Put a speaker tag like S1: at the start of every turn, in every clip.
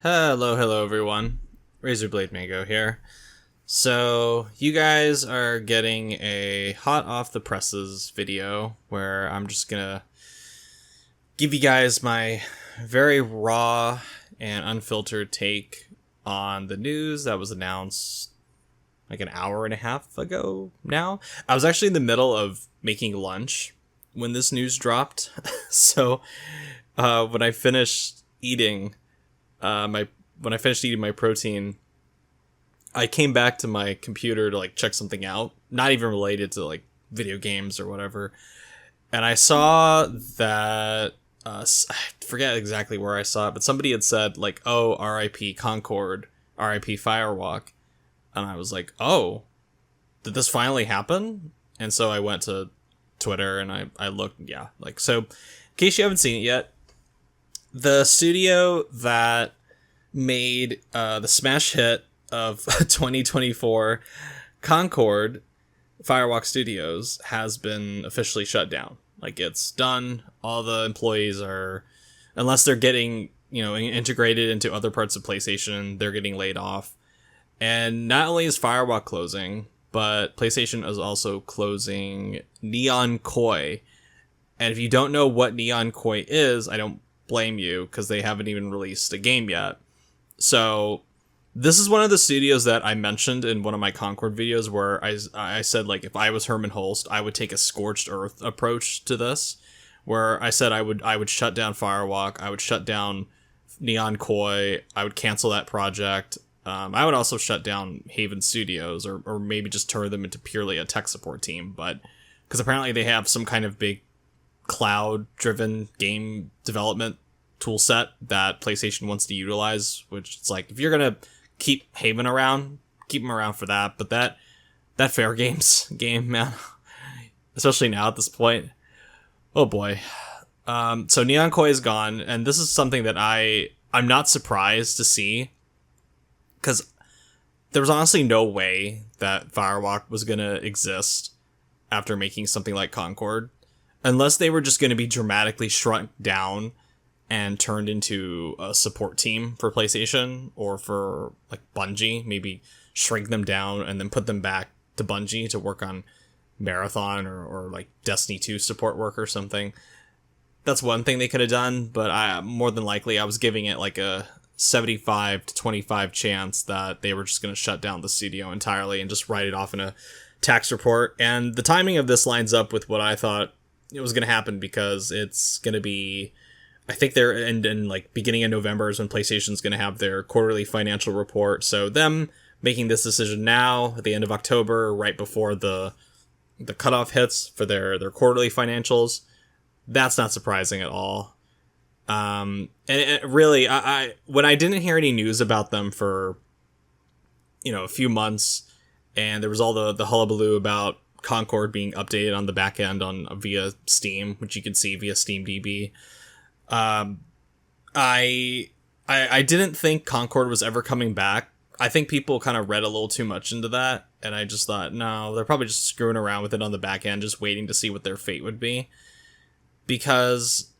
S1: Hello everyone. Razorblade Mango here. So, you guys are getting a hot off the presses video where I'm just gonna give you guys my very raw and unfiltered take on the news that was announced like an hour and a half ago now. I was actually in the middle of making lunch when this news dropped. So, when I finished eating my protein, I came back to my computer to like check something out, not even related to like video games or whatever. And I saw that I forget exactly where I saw it, but somebody had said like, "Oh, R.I.P. Concord, R.I.P. Firewalk," and I was like, "Oh, did this finally happen?" And so I went to Twitter and I looked, yeah, like so. In case you haven't seen it yet, the studio that made the smash hit of 2024, Concord, Firewalk Studios, has been officially shut down. Like, it's done. All the employees are, unless they're getting, integrated into other parts of PlayStation, they're getting laid off. And not only is Firewalk closing, but PlayStation is also closing Neon Koi. And if you don't know what Neon Koi is, I don't blame you, because they haven't even released a game yet. So this is one of the studios that I mentioned in one of my Concord videos where I said, like, if I was Herman Holst, I would take a scorched earth approach to this, where I said I would shut down Firewalk, I would shut down Neon Koi, I would cancel that project. I would also shut down Haven Studios, or maybe just turn them into purely a tech support team, but because apparently they have some kind of big cloud-driven game development tool set that PlayStation wants to utilize, which it's like, if you're gonna keep Haven around, keep them around for that, but that Fair Games game, man, especially now at this point, oh boy. So Neon Koi is gone, and this is something that I'm not surprised to see, because there was honestly no way that Firewalk was gonna exist after making something like Concord, unless they were just going to be dramatically shrunk down and turned into a support team for PlayStation or for like Bungie, maybe shrink them down and then put them back to Bungie to work on Marathon or like Destiny 2 support work or something. That's one thing they could have done, but more than likely I was giving it like a 75 to 25 chance that they were just going to shut down the studio entirely and just write it off in a tax report. And the timing of this lines up with what I thought it was going to happen, because it's going to be, I think they're in like beginning of November is when PlayStation's going to have their quarterly financial report. So them making this decision now at the end of October, right before the cutoff hits for their quarterly financials, that's not surprising at all. And really, I when I didn't hear any news about them for, a few months, and there was all the hullabaloo about Concord being updated on the back end via Steam, which you can see via SteamDB. I didn't think Concord was ever coming back. I think people kind of read a little too much into that, and I just thought, no, they're probably just screwing around with it on the back end, just waiting to see what their fate would be. Because,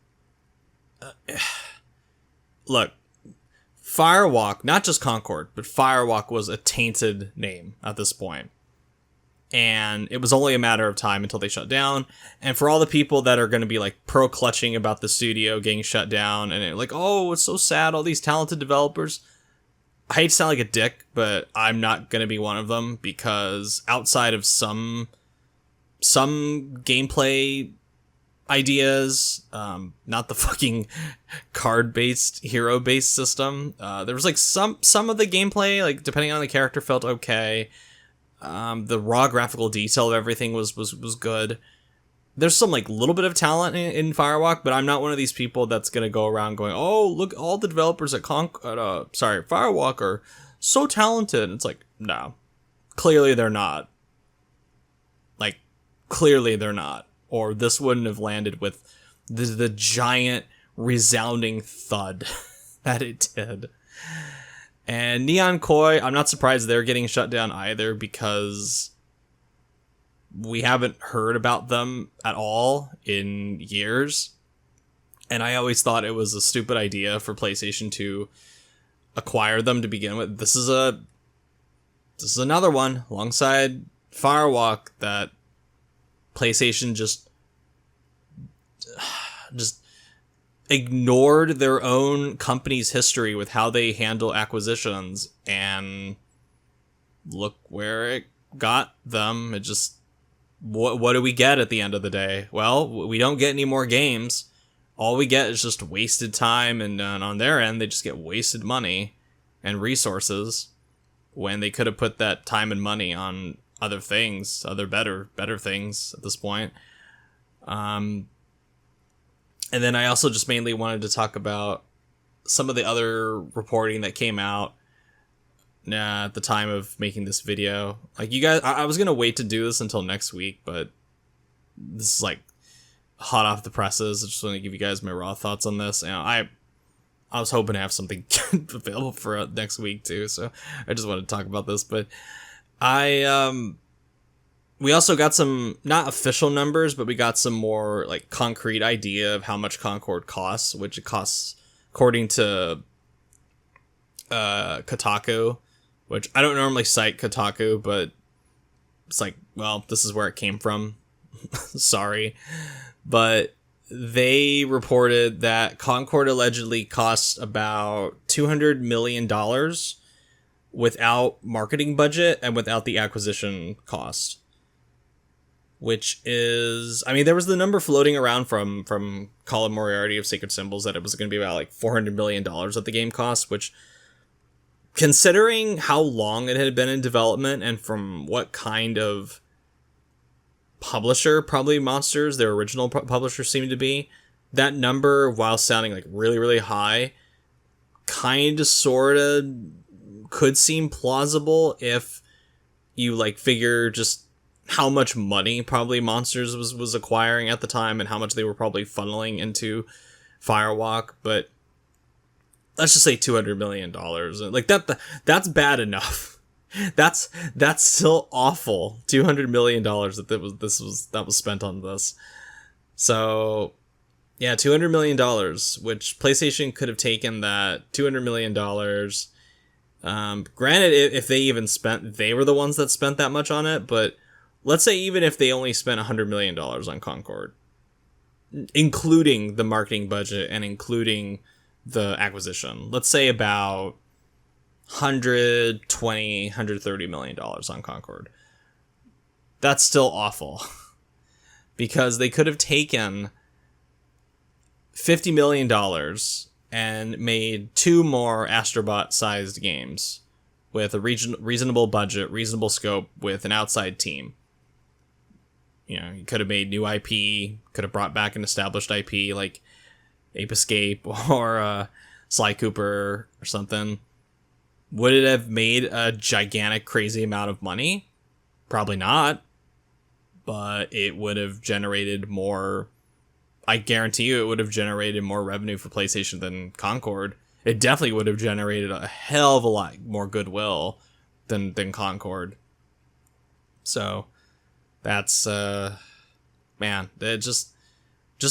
S1: look, Firewalk, not just Concord, but Firewalk was a tainted name at this point. And it was only a matter of time until they shut down. And for all the people that are going to be like pro-clutching about the studio getting shut down, and like, oh, it's so sad, all these talented developers. I hate to sound like a dick, but I'm not going to be one of them, because outside of some gameplay ideas, not the fucking card-based, hero-based system, there was like some of the gameplay, like depending on the character, felt okay. The raw graphical detail of everything was good. There's some like little bit of talent in Firewalk, but I'm not one of these people that's gonna go around going, oh, look, all the developers at Firewalk are so talented. It's like, no, clearly they're not. Like, clearly they're not, or this wouldn't have landed with the giant resounding thud that it did. And Neon Koi, I'm not surprised they're getting shut down either, because we haven't heard about them at all in years. And I always thought it was a stupid idea for PlayStation to acquire them to begin with. This is another one alongside Firewalk that PlayStation just ignored their own company's history with how they handle acquisitions, and look where it got them. It just, what do we get at the end of the day? Well, we don't get any more games. All we get is just wasted time, and on their end, they just get wasted money and resources when they could have put that time and money on other things, other better things at this point. And then I also just mainly wanted to talk about some of the other reporting that came out at the time of making this video. Like, you guys, I was going to wait to do this until next week, but this is like hot off the presses. I just want to give you guys my raw thoughts on this. And I was hoping to have something available for next week too, so I just wanted to talk about this. But we also got some, not official numbers, but we got some more like concrete idea of how much Concord costs, which it costs according to Kotaku, which I don't normally cite Kotaku, but it's like, well, this is where it came from. Sorry. But they reported that Concord allegedly costs about $200 million without marketing budget and without the acquisition cost. Which is, I mean, there was the number floating around from Colin Moriarty of Sacred Symbols that it was going to be about like $400 million that the game cost, which, considering how long it had been in development and from what kind of publisher, probably Monsters, their original publisher, seemed to be, that number, while sounding like really, really high, kind of sort of could seem plausible if you like figure just how much money probably Monsters was acquiring at the time and how much they were probably funneling into Firewalk. But let's just say $200 million. Like that's bad enough. That's still awful. $200 million that was spent on this. So yeah, $200 million, which PlayStation could have taken that $200 million. Granted, if they were the ones that spent that much on it, but let's say even if they only spent $100 million on Concord, including the marketing budget and including the acquisition, let's say about $130 million on Concord. That's still awful. Because they could have taken $50 million and made 2 more Astrobot-sized games with a reasonable budget, reasonable scope, with an outside team. You know, you could have made new IP, could have brought back an established IP like Ape Escape or Sly Cooper or something. Would it have made a gigantic, crazy amount of money? Probably not. But it would have generated more. I guarantee you it would have generated more revenue for PlayStation than Concord. It definitely would have generated a hell of a lot more goodwill than Concord. So that's man, it just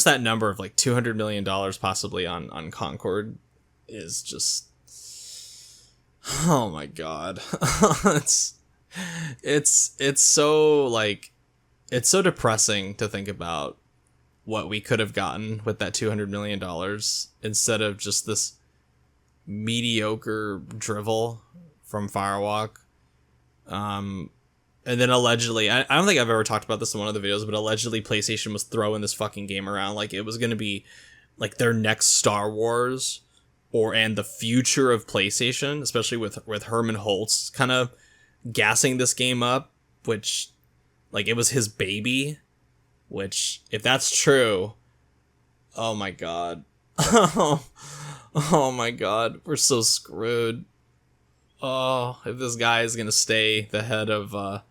S1: that number of like $200 million possibly on Concord is just, oh my god. it's so like, it's so depressing to think about what we could have gotten with that $200 million instead of just this mediocre drivel from Firewalk. And then allegedly, I don't think I've ever talked about this in one of the videos, but allegedly PlayStation was throwing this fucking game around like it was going to be like their next Star Wars and the future of PlayStation, especially with Herman Holtz kind of gassing this game up, which like it was his baby, which if that's true, oh my god. Oh my god, we're so screwed. Oh, if this guy is going to stay the head of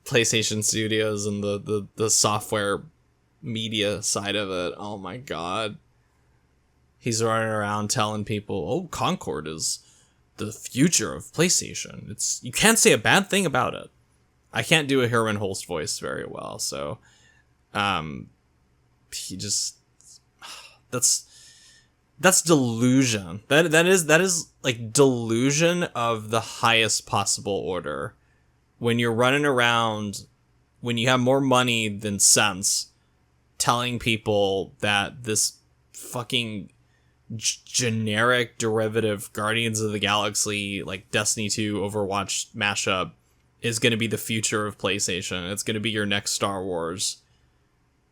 S1: PlayStation Studios and the software media side of it, oh my god. He's running around telling people, oh, Concord is the future of PlayStation. You can't say a bad thing about it. I can't do a Herman Holtz voice very well, so he just, that's That's delusion. That is like delusion of the highest possible order. When you're running around, when you have more money than sense, telling people that this fucking generic derivative Guardians of the Galaxy, like Destiny 2 Overwatch mashup is going to be the future of PlayStation. It's going to be your next Star Wars.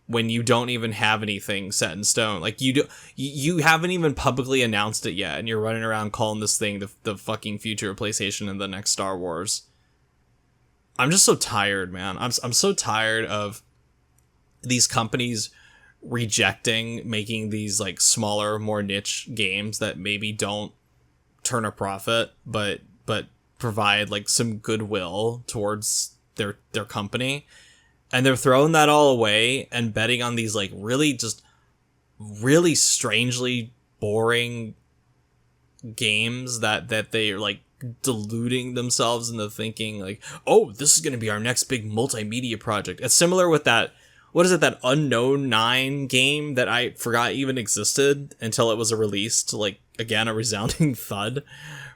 S1: When you don't even have anything set in stone, like you haven't even publicly announced it yet, and you're running around calling this thing the fucking future of PlayStation and the next Star Wars. I'm just so tired, man. I'm so tired of these companies rejecting making these like smaller, more niche games that maybe don't turn a profit, but provide like some goodwill towards their company. And they're throwing that all away and betting on these like really strangely boring games that they're like deluding themselves into thinking like, oh, this is going to be our next big multimedia project. It's similar with that, what is it, that Unknown 9 game that I forgot even existed until it was released, like, again, a resounding thud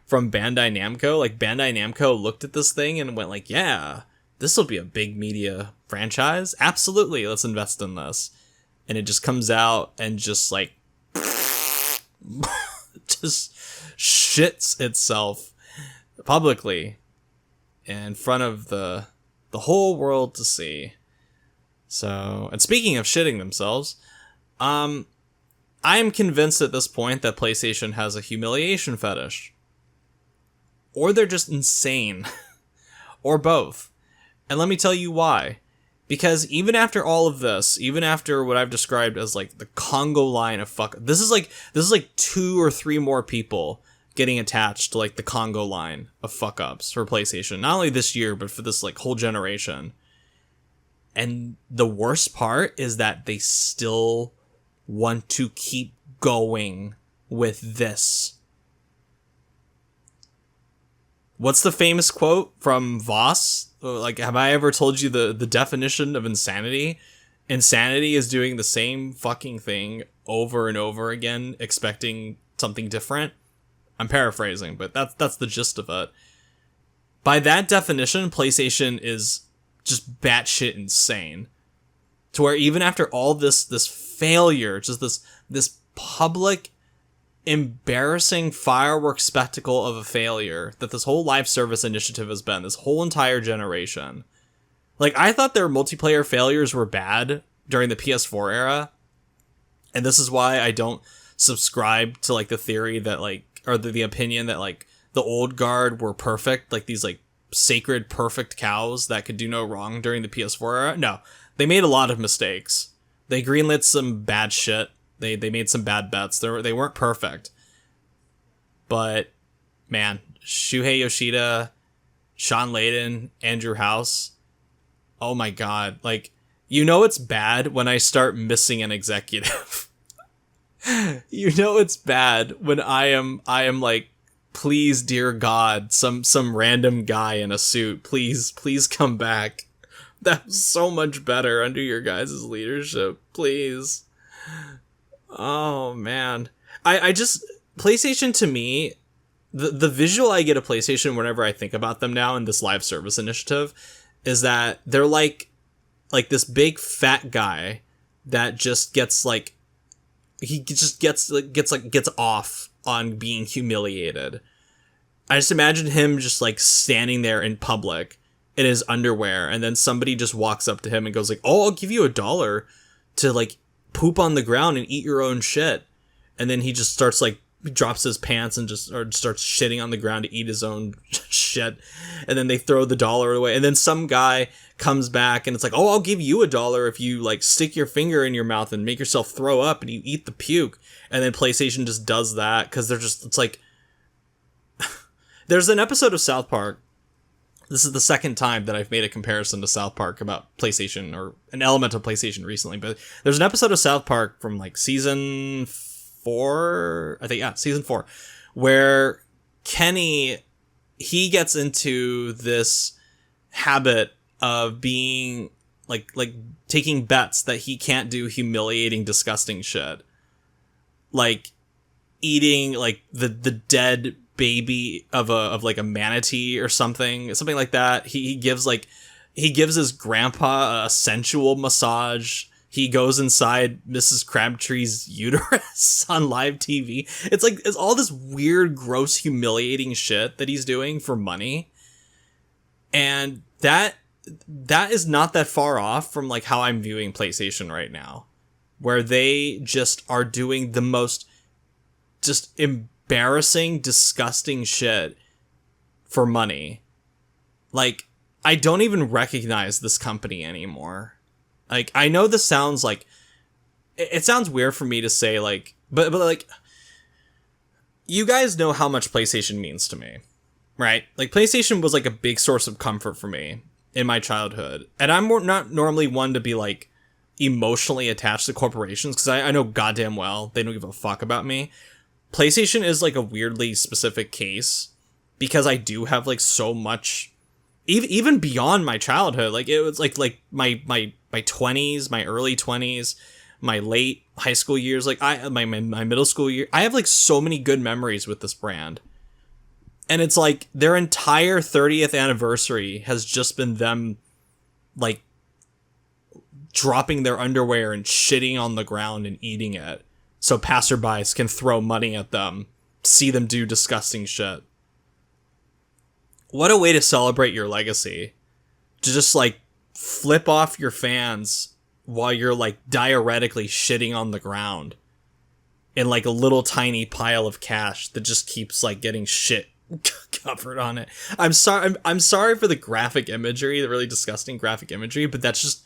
S1: from Bandai Namco. Like, Bandai Namco looked at this thing and went like, yeah, this will be a big media franchise. Absolutely, let's invest in this. And it just comes out and just like just shits itself publicly in front of the whole world to see. So, and speaking of shitting themselves, I am convinced at this point that PlayStation has a humiliation fetish. Or they're just insane. Or both. And let me tell you why. Because even after all of this, even after what I've described as like the Congo line of fuck, this is like 2 or 3 more people getting attached to like the Congo line of fuck ups for PlayStation. Not only this year, but for this like whole generation. And the worst part is that they still want to keep going with this. What's the famous quote from Voss? Like, have I ever told you the definition of insanity? Insanity is doing the same fucking thing over and over again, expecting something different. I'm paraphrasing, but that's the gist of it. By that definition, PlayStation is just batshit insane. To where even after all this failure, just this public embarrassing firework spectacle of a failure that this whole live service initiative has been, this whole entire generation. Like, I thought their multiplayer failures were bad during the PS4 era, and this is why I don't subscribe to like the theory that like, or the opinion that like the old guard were perfect, like these like sacred perfect cows that could do no wrong during the PS4 era. No, they made a lot of mistakes. They greenlit some bad shit. They made some bad bets. They weren't perfect. But, man, Shuhei Yoshida, Sean Layden, Andrew House. Oh my god. Like, you know it's bad when I start missing an executive. You know it's bad when I am like, please, dear God, some random guy in a suit, please come back. That was so much better under your guys' leadership. Please. Oh, man. I just... PlayStation, to me, the visual I get of PlayStation whenever I think about them now in this live service initiative is that they're like this big fat guy that just gets like... He just gets off on being humiliated. I just imagine him just like standing there in public in his underwear, and then somebody just walks up to him and goes like, oh, I'll give you $1 to like poop on the ground and eat your own shit. And then he just starts like, drops his pants and just starts shitting on the ground to eat his own shit. And then they throw the $1 away. And then some guy comes back and it's like, oh, I'll give you $1 if you like stick your finger in your mouth and make yourself throw up and you eat the puke. And then PlayStation just does that because they're just, it's like, there's an episode of South Park. This is the second time that I've made a comparison to South Park about PlayStation, or an element of PlayStation recently, but there's an episode of South Park from like season 4, I think, yeah, season 4, where Kenny, he gets into this habit of being like taking bets that he can't do humiliating, disgusting shit. Like, eating like the dead baby of like a manatee or something like that. He gives his grandpa a sensual massage. He goes inside Mrs. Crabtree's uterus on live TV. It's all this weird, gross, humiliating shit that he's doing for money. And that is not that far off from like how I'm viewing PlayStation right now, where they just are doing the most just embarrassing, disgusting shit for money. Like, I don't even recognize this company anymore. Like, I know this sounds like, it sounds weird for me to say, like, but like, you guys know how much PlayStation means to me, right? Like, PlayStation was like a big source of comfort for me in my childhood. And I'm not normally one to be like emotionally attached to corporations, because I know goddamn well they don't give a fuck about me. PlayStation is like a weirdly specific case, because I do have like so much, even beyond my childhood. Like, it was like my 20s, my early 20s, my late high school years, like my middle school year. I have like so many good memories with this brand. And it's like their entire 30th anniversary has just been them like dropping their underwear and shitting on the ground and eating it, so passerbys can throw money at them, see them do disgusting shit. What a way to celebrate your legacy. To just like flip off your fans while you're like diuretically shitting on the ground in like a little tiny pile of cash that just keeps like getting shit covered on it. I'm sorry for the graphic imagery, the really disgusting graphic imagery, but that's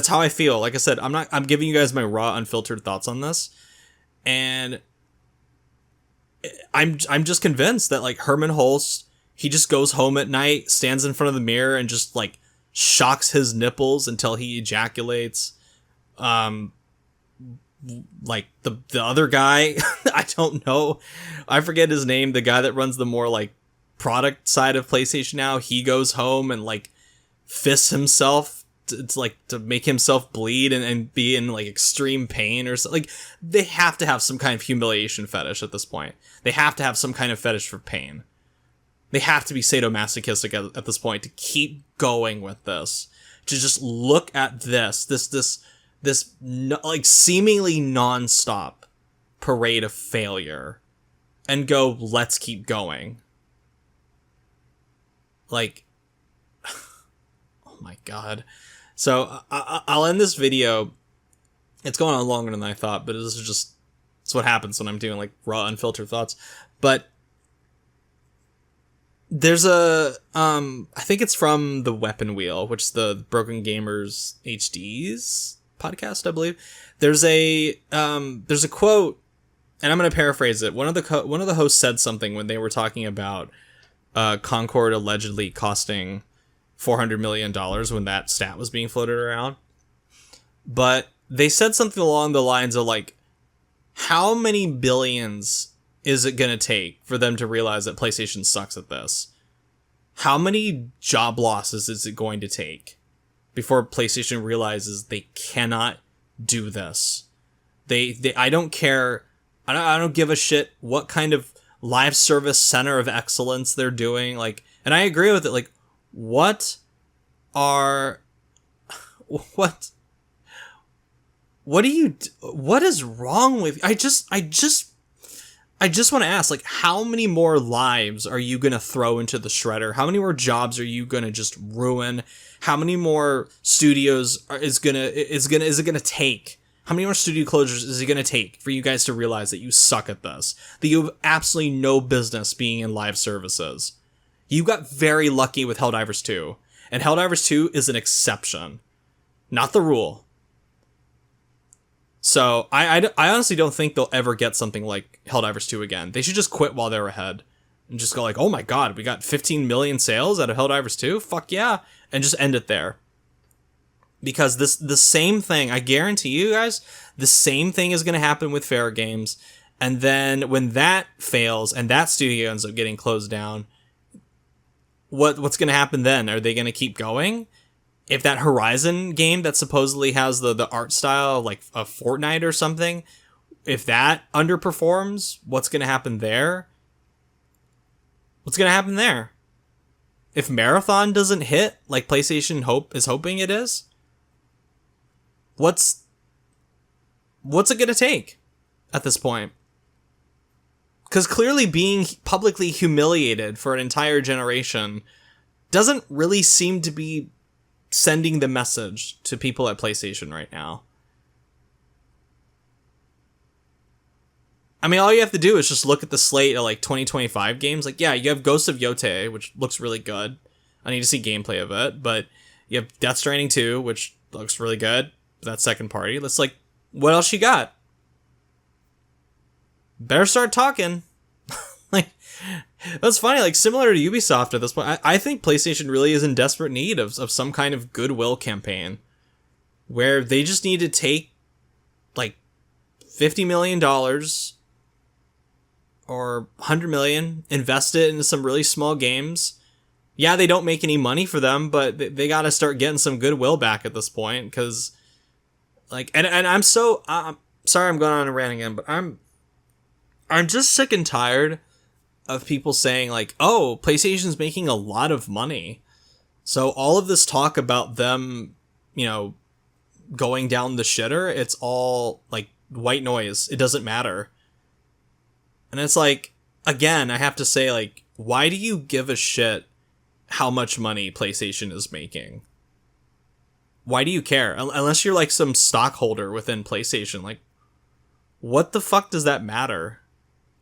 S1: how I feel. Like I said, I'm giving you guys my raw, unfiltered thoughts on this. And I'm just convinced that like Herman Holst, he just goes home at night, stands in front of the mirror, and just like shocks his nipples until he ejaculates. Like the other guy, I don't know, I forget his name, the guy that runs the more like product side of PlayStation now, he goes home and like fists himself to make himself bleed and be in like extreme pain or something. Like, they have to have some kind of humiliation fetish at this point. They have to have some kind of fetish for pain. They have to be sadomasochistic at this point to keep going with this. To just look at this like seemingly non-stop parade of failure and go, let's keep going. Like, oh my god. So I'll end this video. It's going on longer than I thought, but it's what happens when I'm doing like raw, unfiltered thoughts. But there's I think it's from the Weapon Wheel, which is the Broken Gamers HD's podcast, I believe. There's a quote, and I'm going to paraphrase it. One of the hosts said something when they were talking about Concord allegedly costing $400 million when that stat was being floated around. But they said something along the lines of like, how many billions is it going to take for them to realize that PlayStation sucks at this? How many job losses is it going to take before PlayStation realizes they cannot do this? I don't care. I don't give a shit what kind of live service center of excellence they're doing. Like, and I agree with it. Like, what is wrong with, I just want to ask, like, how many more lives are you going to throw into the shredder? How many more jobs are you going to just ruin? How many more studios is it going to take? How many more studio closures is it going to take for you guys to realize that you suck at this? That you have absolutely no business being in live services? You got very lucky with Helldivers 2. And Helldivers 2 is an exception, not the rule. So I honestly don't think they'll ever get something like Helldivers 2 again. They should just quit while they're ahead. And just go like, oh my god, we got 15 million sales out of Helldivers 2? Fuck yeah. And just end it there. Because the same thing, I guarantee you guys, the same thing is going to happen with Fair Games. And then when that fails and that studio ends up getting closed down, what's going to happen then? Are they going to keep going? If that Horizon game that supposedly has the art style of like a Fortnite or something, If that underperforms, what's going to happen there? What's going to happen there? If Marathon doesn't hit like PlayStation is hoping it is, what's it going to take at this point? Because clearly being publicly humiliated for an entire generation doesn't really seem to be sending the message to people at PlayStation right now. I mean, all you have to do is just look at the slate of like 2025 games. Like, yeah, you have Ghost of Yotei, which looks really good. I need to see gameplay of it. But you have Death Stranding 2, which looks really good. That's second party. Let's like, what else you got? Better start talking. Like, that's funny. Like, similar to Ubisoft at this point, I think PlayStation really is in desperate need of some kind of goodwill campaign where they just need to take like $50 million or $100 million, invest it into some really small games. Yeah, they don't make any money for them, but they got to start getting some goodwill back at this point. Because, like, and I'm sorry I'm going on a rant again, but I'm just sick and tired of people saying like, oh, PlayStation's making a lot of money. So all of this talk about them, going down the shitter, it's all like white noise. It doesn't matter. And it's like, again, I have to say, like, why do you give a shit how much money PlayStation is making? Why do you care? Unless you're like some stockholder within PlayStation, like, what the fuck does that matter?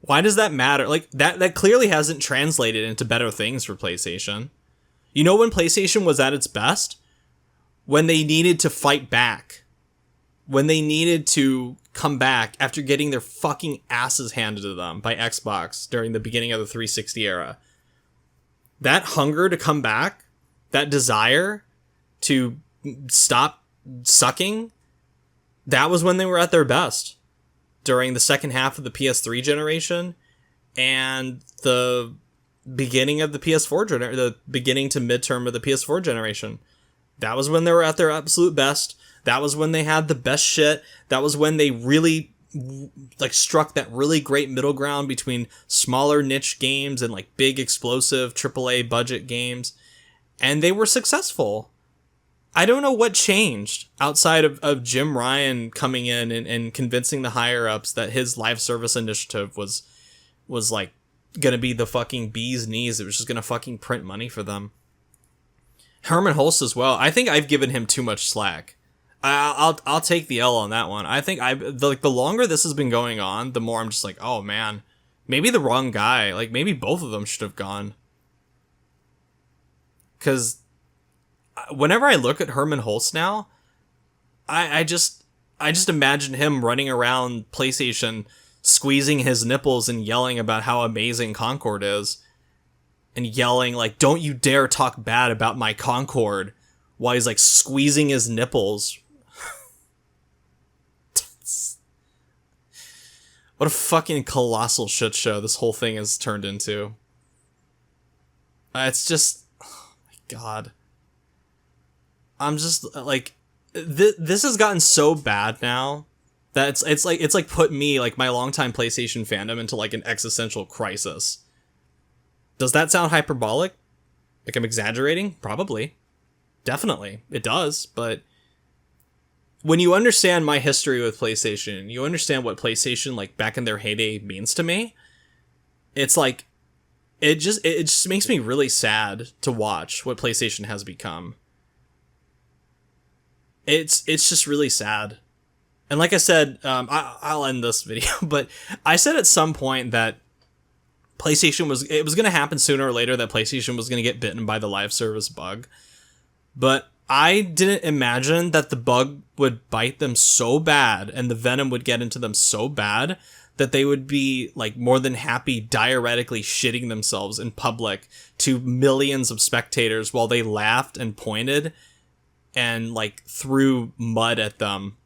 S1: Why does that matter? Like, that clearly hasn't translated into better things for PlayStation. You know when PlayStation was at its best? When they needed to fight back. When they needed to come back after getting their fucking asses handed to them by Xbox during the beginning of the 360 era. That hunger to come back, that desire to stop sucking, that was when they were at their best. During the second half of the PS3 generation and the beginning of the PS4 generation, the beginning to midterm of the PS4 generation. That was when they were at their absolute best. That was when they had the best shit. That was when they really like struck that really great middle ground between smaller niche games and like big explosive AAA budget games. And they were successful. I don't know what changed outside of Jim Ryan coming in and convincing the higher ups that his live service initiative was like gonna be the fucking bee's knees. It was just gonna fucking print money for them. Herman Hulst as well. I think I've given him too much slack. I'll take the L on that one. I think the longer this has been going on, the more I'm just like, oh man, maybe the wrong guy. Like maybe both of them should have gone. Because whenever I look at Herman Hulst now, I just imagine him running around PlayStation, squeezing his nipples and yelling about how amazing Concord is, and yelling like, "Don't you dare talk bad about my Concord," while he's like squeezing his nipples. What a fucking colossal shit show this whole thing has turned into. It's just, oh my god. I'm just like, this has gotten so bad now that it's like put me, like my longtime PlayStation fandom, into like an existential crisis. Does that sound hyperbolic? Like I'm exaggerating? Probably. Definitely. It does, but when you understand my history with PlayStation, you understand what PlayStation, like back in their heyday, means to me. It's like, it just makes me really sad to watch what PlayStation has become. It's just really sad. And like I said, I'll end this video, but I said at some point that PlayStation it was going to happen sooner or later, that PlayStation was going to get bitten by the live service bug. But I didn't imagine that the bug would bite them so bad and the venom would get into them so bad that they would be like more than happy diuretically shitting themselves in public to millions of spectators while they laughed and pointed and like threw mud at them.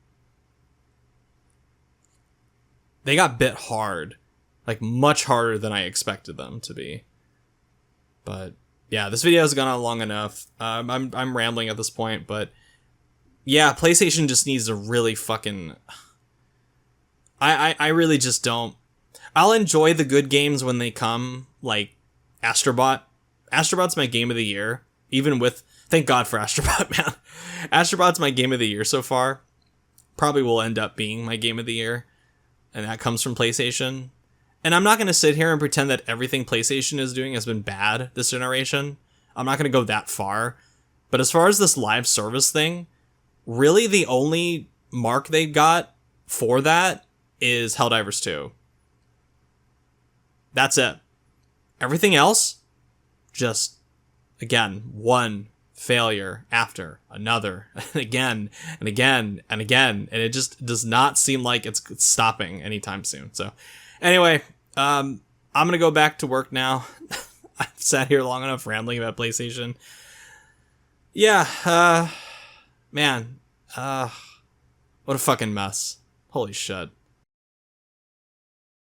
S1: They got bit hard, like much harder than I expected them to be. But yeah, this video has gone on long enough. I'm rambling at this point, but yeah, PlayStation just needs to really fucking I really just don't. I'll enjoy the good games when they come, like Astrobot. Astrobot's my game of the year, even with, thank God for Astrobot, man. Astrobot's my game of the year so far. Probably will end up being my game of the year, and that comes from PlayStation. And I'm not going to sit here and pretend that everything PlayStation is doing has been bad this generation. I'm not going to go that far. But as far as this live service thing, really the only mark they got for that is Helldivers 2. That's it. Everything else, just, again, one failure after another, and again, and again, and again. And it just does not seem like it's stopping anytime soon. So, anyway, I'm going to go back to work now. I've sat here long enough rambling about PlayStation. Yeah, man, what a fucking mess. Holy shit.